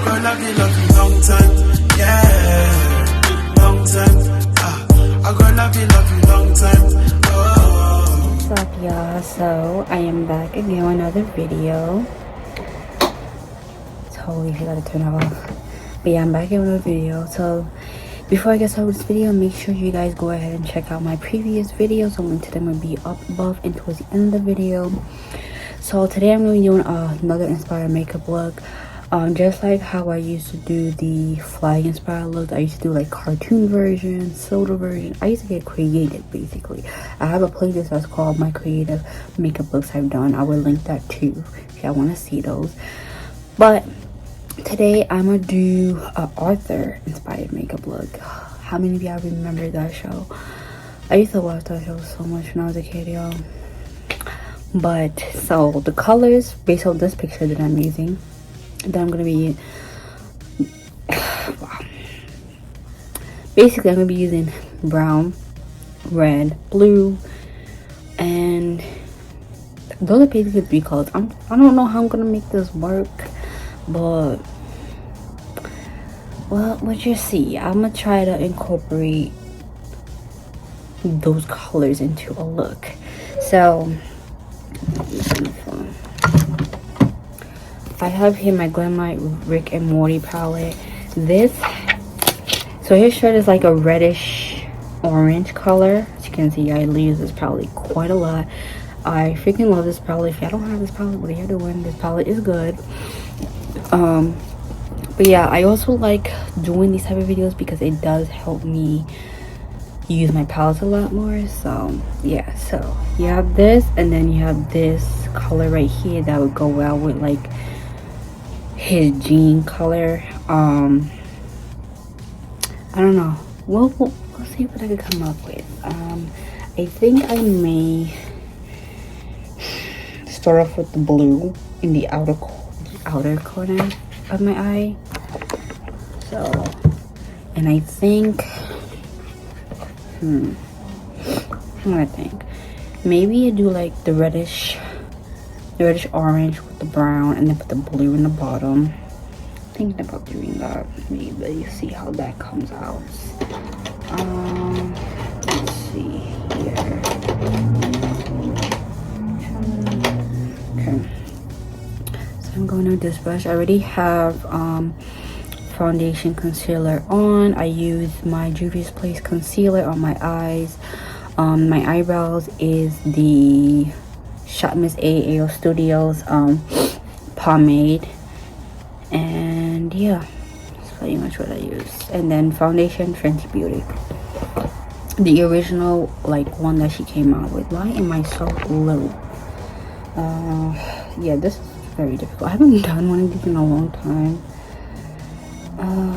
love you long time, yeah, long time. I gonna love you long time. Oh. What's up, y'all? So I am back again with another video. Totally forgot to turn it off. But yeah, I'm back in with another video. So before I get started with this video, make sure you guys go ahead and check out my previous videos. A link to them will be up above and towards the end of the video. So today I'm going to be doing another inspired makeup look. Just like how I used to do the flag inspired look, I used to do like cartoon version, soda version. I used to get creative basically. I have a playlist that's called my creative makeup looks I've done. I will link that too if y'all want to see those. But today I'm gonna do a Arthur inspired makeup look. How many of y'all remember that show? I used to watch that show so much when I was a kid, y'all. But so the colors based on this picture that I'm using, that I'm gonna be basically I'm gonna be using brown, red, blue, and those are basically 3 colors. I don't know how I'm gonna make this work, but well, we'll just see. I'm gonna try to incorporate those colors into a look. So I have here my Glamite Rick and Morty palette. So his shirt is like a reddish orange color. As you can see, I use this palette quite a lot. I freaking love this palette. If y'all don't have this palette, what are you doing? This palette is good. But yeah, I also like doing these type of videos because it does help me use my palettes a lot more. So yeah, so you have this, and then you have this color right here that would go well with like his jean color. I don't know. We'll see what I can come up with. I think I may start off with the blue in the outer corner of my eye. So, and I think I'm gonna think maybe I do like the reddish orange with the brown, and then put the blue in the bottom. Thinking about doing that. Maybe see how that comes out. Let's see here. Okay, so I'm going with this brush. I already have foundation concealer on. I use my Juvia's Place concealer on my eyes. My eyebrows is the Shop Miss A Studios pomade, and yeah, that's pretty much what I use. And then foundation, Fenty Beauty, the original like one that she came out with. Why am I so low? Yeah, this is very difficult. I haven't done one of these in a long time.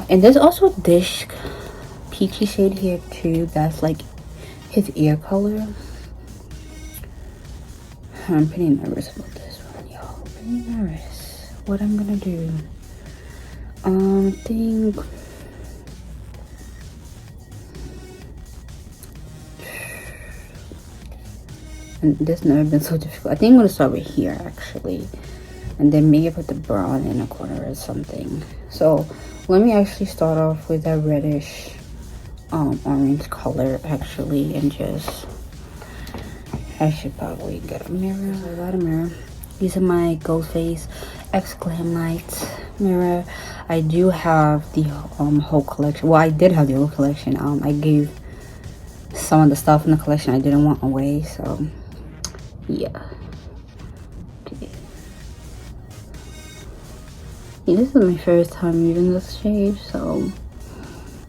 And there's also this peachy shade here too, that's like his ear color. I'm pretty nervous about this one, y'all. Pretty nervous. What I'm gonna do? I think and this never been so difficult. I think I'm gonna start right here actually, and then maybe put the brown in a corner or something. So let me actually start off with that reddish orange color actually, and just I should probably get a mirror. I got a mirror. Using my Ghostface X Glam Light mirror. I do have the whole collection. Well, I did have the whole collection. I gave some of the stuff in the collection I didn't want away, so yeah. Okay. Yeah, this is my first time using this shade, so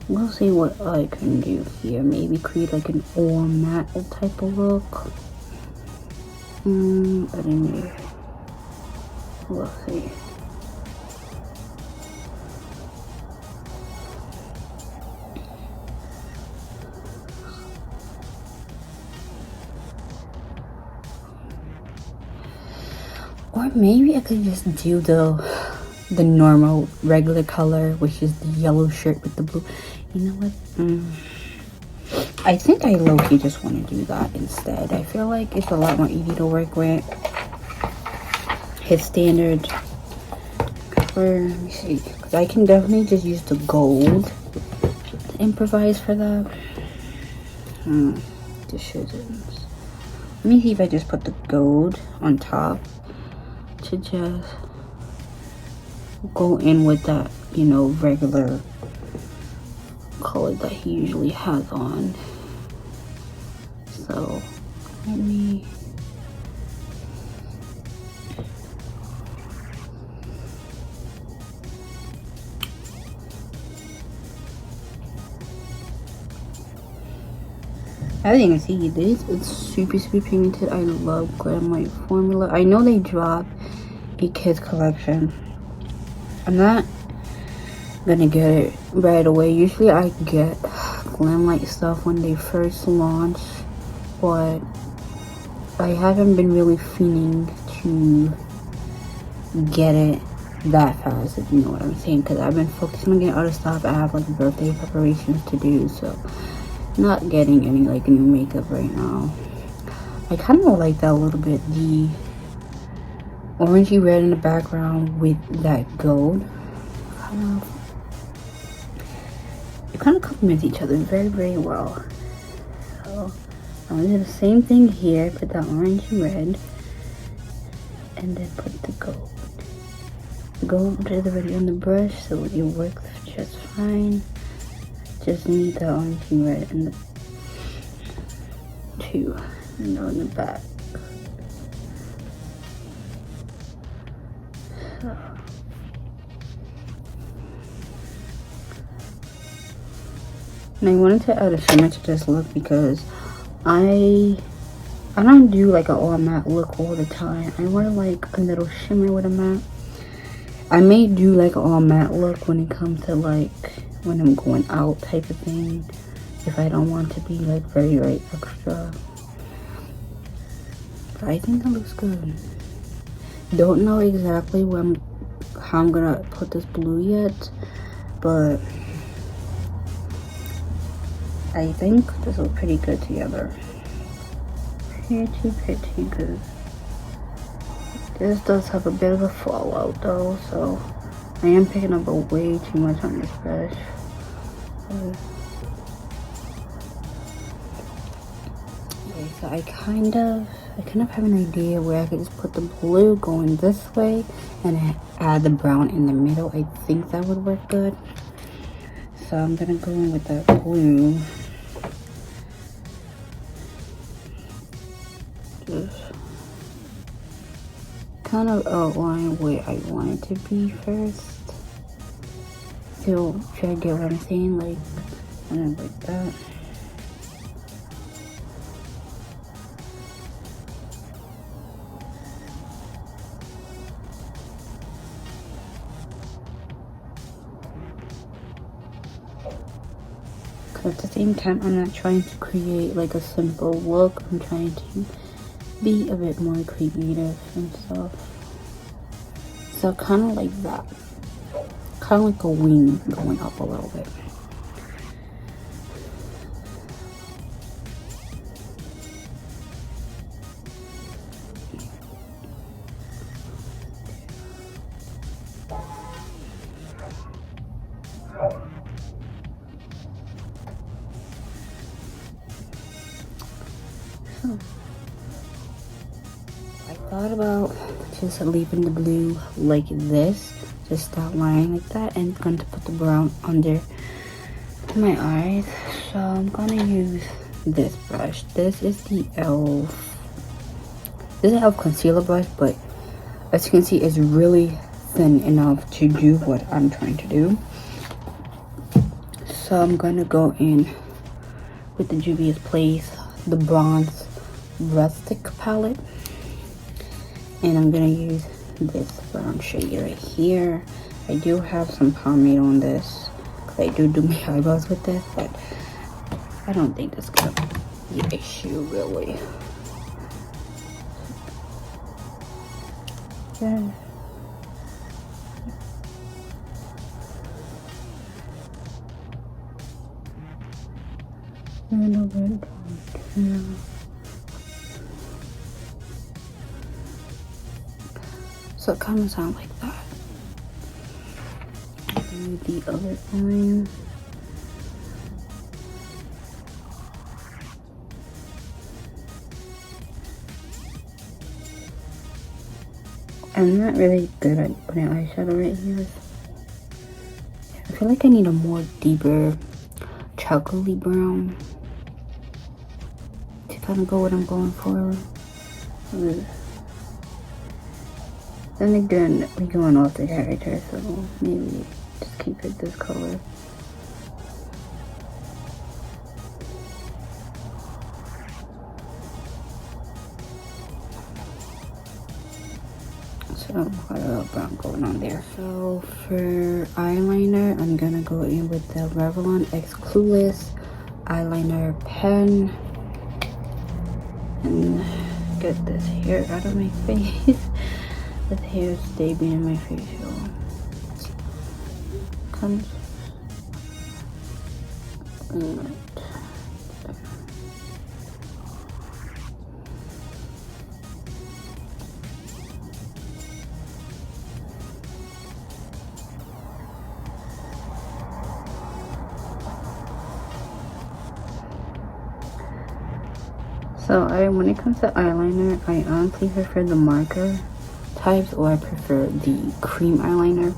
we'll see what I can do here. Maybe create like an all matte type of look. I don't know. We'll see. Or maybe I could just do the normal regular color, which is the yellow shirt with the blue. You know what? I think I low-key just want to do that instead. I feel like it's a lot more easy to work with. His standard Or let me see, because I can definitely just use the gold to improvise for that. This shouldn't. Let me see if I just put the gold on top to just go in with that, you know, regular color that he usually has on. So let me as you can see, this it's super pigmented. I love Glam White formula. I know they dropped a kids collection. I'm not gonna get it right away. Usually I get Glam Light stuff when they first launch, but I haven't been really feeling to get it that fast, if you know what I'm saying, because I've been focusing on getting other stuff. I have like birthday preparations to do, so not getting any like new makeup right now. I kind of like that a little bit, the orangey red in the background with that gold. It kind of complements each other very well. So I'm gonna do the same thing here, put that orangey red and then put the gold. Gold is already on the brush, so it works just fine. Just need the orangey red in the two, and in the back. So. And I wanted to add a shimmer to this look because I don't do like an all matte look all the time. I want like a little shimmer with a matte. I may do like an all matte look when it comes to like when I'm going out type of thing, if I don't want to be like very extra. But I think that looks good. Don't know exactly how I'm gonna put this blue yet, but I think this looks pretty good together. Pretty good. This does have a bit of a fallout though, so I am picking up way too much on this brush. Okay, so I kind of have an idea where I could just put the blue going this way and add the brown in the middle. I think that would work good. So I'm gonna go in with that blue. Just kind of outline where I want it to be first. So try to get what I'm saying, like kind of like that. At the same time, I'm not trying to create like a simple look. I'm trying to be a bit more creative and stuff. So kind of like that. Kind of like a wing going up a little bit. I thought about just leaving the blue like this, just start lining like that, and I'm going to put the brown under my eyes. So I'm gonna use this brush. This is the e.l.f. This is an e.l.f. concealer brush, but as you can see, it's really thin enough to do what I'm trying to do. So I'm gonna go in with the Juvia's Place, the bronze rustic palette, and I'm gonna use this brown shade right here. I do have some pomade on this because I do my eyebrows with this, but I don't think that's gonna be an issue really. Yeah. A little bit. Yeah. So it kind of sounds like that. do the other eye. I'm not really good at putting eyeshadow right here. I feel like I need a more deeper chocolatey brown to kind of go what I'm going for. Then again, we're going off the character, so maybe just keep it this color. So quite a little brown going on there. So for eyeliner, I'm gonna go in with the Revlon X Clueless eyeliner pen and get this hair out of my face. This hair stay being my face, y'all. Comes. So when it comes to eyeliner, I honestly prefer the marker types, or I prefer the cream eyeliner,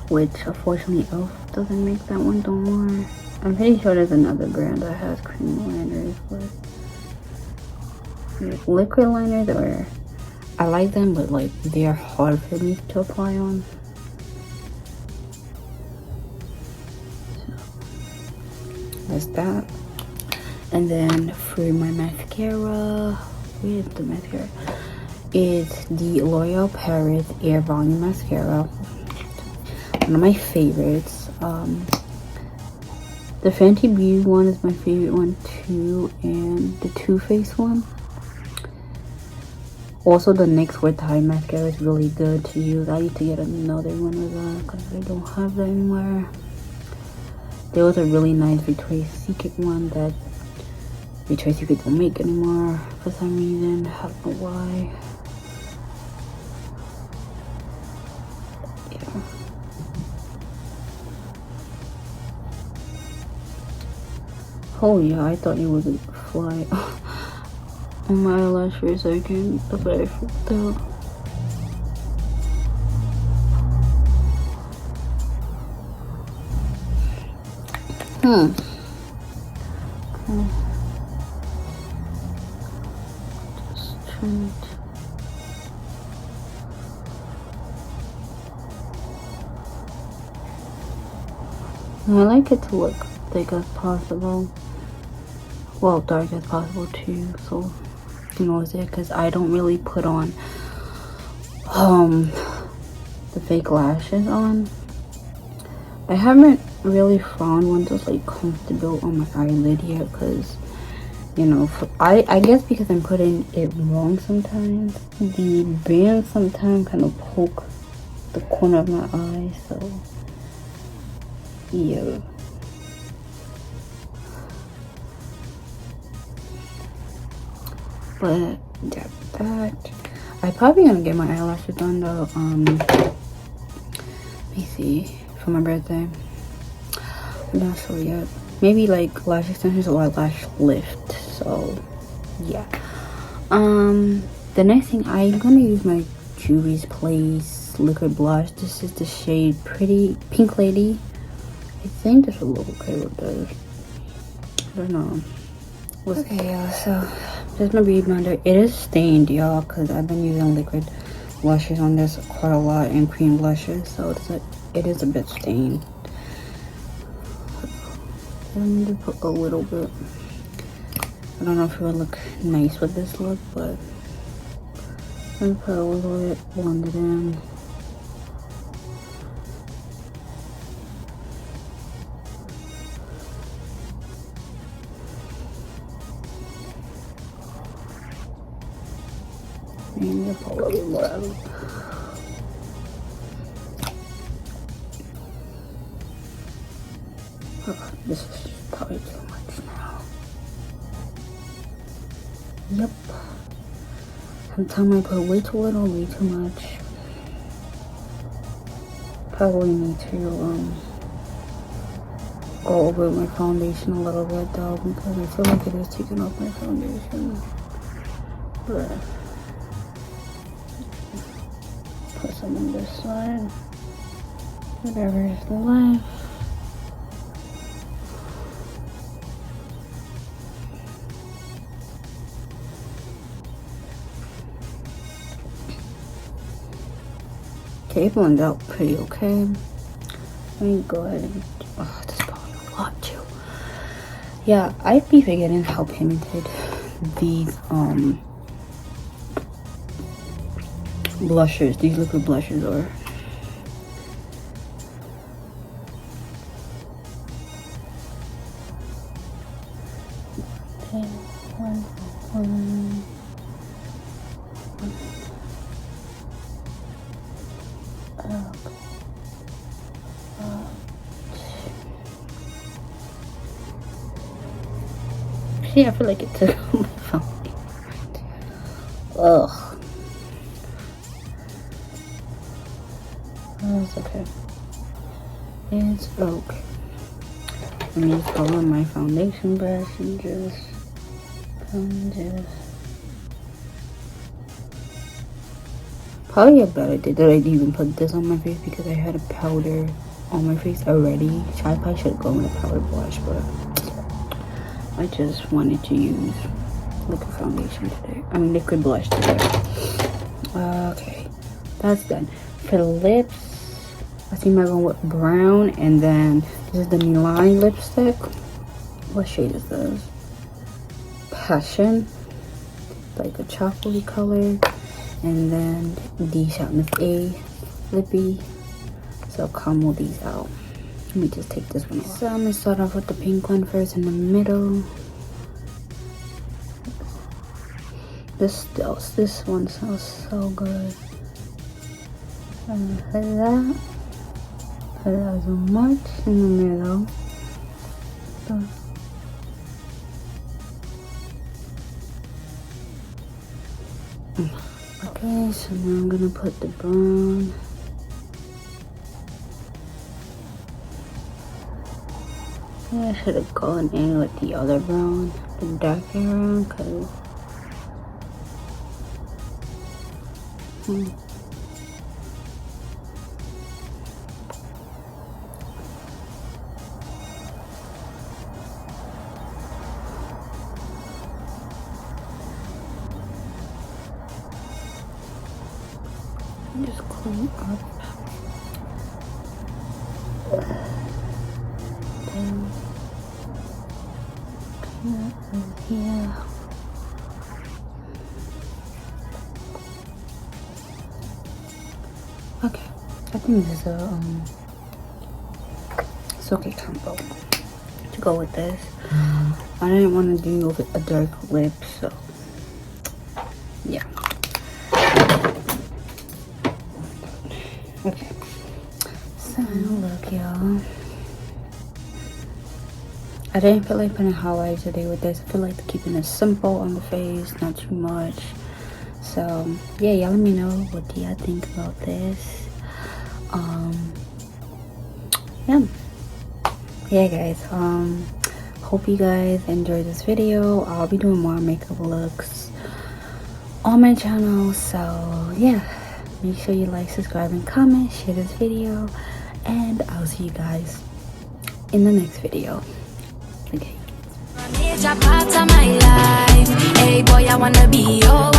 which unfortunately e.l.f. doesn't make that one no more. I'm pretty sure there's another brand that has cream liners, but like liquid liners, or I like them, but like they're hard for me to apply on. So that's that. And then for my mascara, where's the mascara? It's the L'Oreal Paris Air Volume Mascara. One of my favorites. The Fenty Beauty one is my favorite one too, and the Too Faced one. Also, the NYX With High Mascara is really good to use. I need to get another one of that because I don't have that anymore. There was a really nice Victoria's Secret one that Victoria's Secret don't make anymore for some reason. I don't know why. Yeah. Oh yeah, I thought it would fly on my eyelash for a second, but I freaked out. Just trying to. I like it to look thick as possible. Well, dark as possible too, so you know it's there, because I don't really put on the fake lashes on. I haven't really found one that's like comfortable on my eyelid yet, because you know, I guess because I'm putting it wrong sometimes, the bands sometimes kind of poke the corner of my eye, so yeah. But yeah, that I probably gonna get my eyelashes done though. Let me see, for my birthday. I'm not sure yet. Maybe like lash extensions or a lash lift. So yeah. The next thing, I'm gonna use my Juvia's Place liquid blush. This is the shade Pretty Pink Lady. I think this will look okay with this. I don't know. Okay, y'all, so this is my beauty blender. It is stained, y'all, because I've been using liquid blushes on this quite a lot, and cream blushes, so it is a bit stained. I need to put a little bit. I don't know if it would look nice with this look, but I'm gonna put a little bit, blend it in. And pull a little more out. Oh, this is probably too much now. Yep. Sometimes I put way too little, way too much. probably need to go over my foundation a little bit though, because I feel like it is taking off my foundation. But put some on this side. Whatever is left. Okay, it blended out pretty okay. Let me go ahead and this is probably a lot too. Yeah, I'd be forgetting how pigmented these blushers, these liquid blushers are. See, I feel like it took my phone. Ugh. Oh, it's okay. It's okay. Let me just go on my foundation brush and just probably a better day that I didn't even put this on my face because I had a powder on my face already. I probably should have gone with a powder blush, but I just wanted to use liquid foundation today. I mean liquid blush today. Okay, that's done. For the lips, I think I'm going with brown, and then this is the Milani lipstick. What shade is this? Passion, like a chocolatey color, and then the shot Miss A lippy. So I'll combo these out. Let me just take this one off. So I'm gonna start off with the pink one first in the middle. This one smells so good. Put that so much in the middle. Okay, so now I'm gonna put the brown. I should have gone in with the other brown, the darker brown, cause just clean up. Here. Okay, I think this is a it's okay combo to go with this. I didn't want to do a dark lip, so yeah. Okay, so look, y'all. I didn't feel like putting highlights today with this. I feel like keeping it simple on the face, not too much. So yeah, y'all let me know what do y'all think about this. Yeah guys, hope you guys enjoyed this video. I'll be doing more makeup looks on my channel, so yeah, make sure you like, subscribe, and comment, share this video, and I'll see you guys in the next video. Okay. Major part of my life. Hey boy, I wanna be your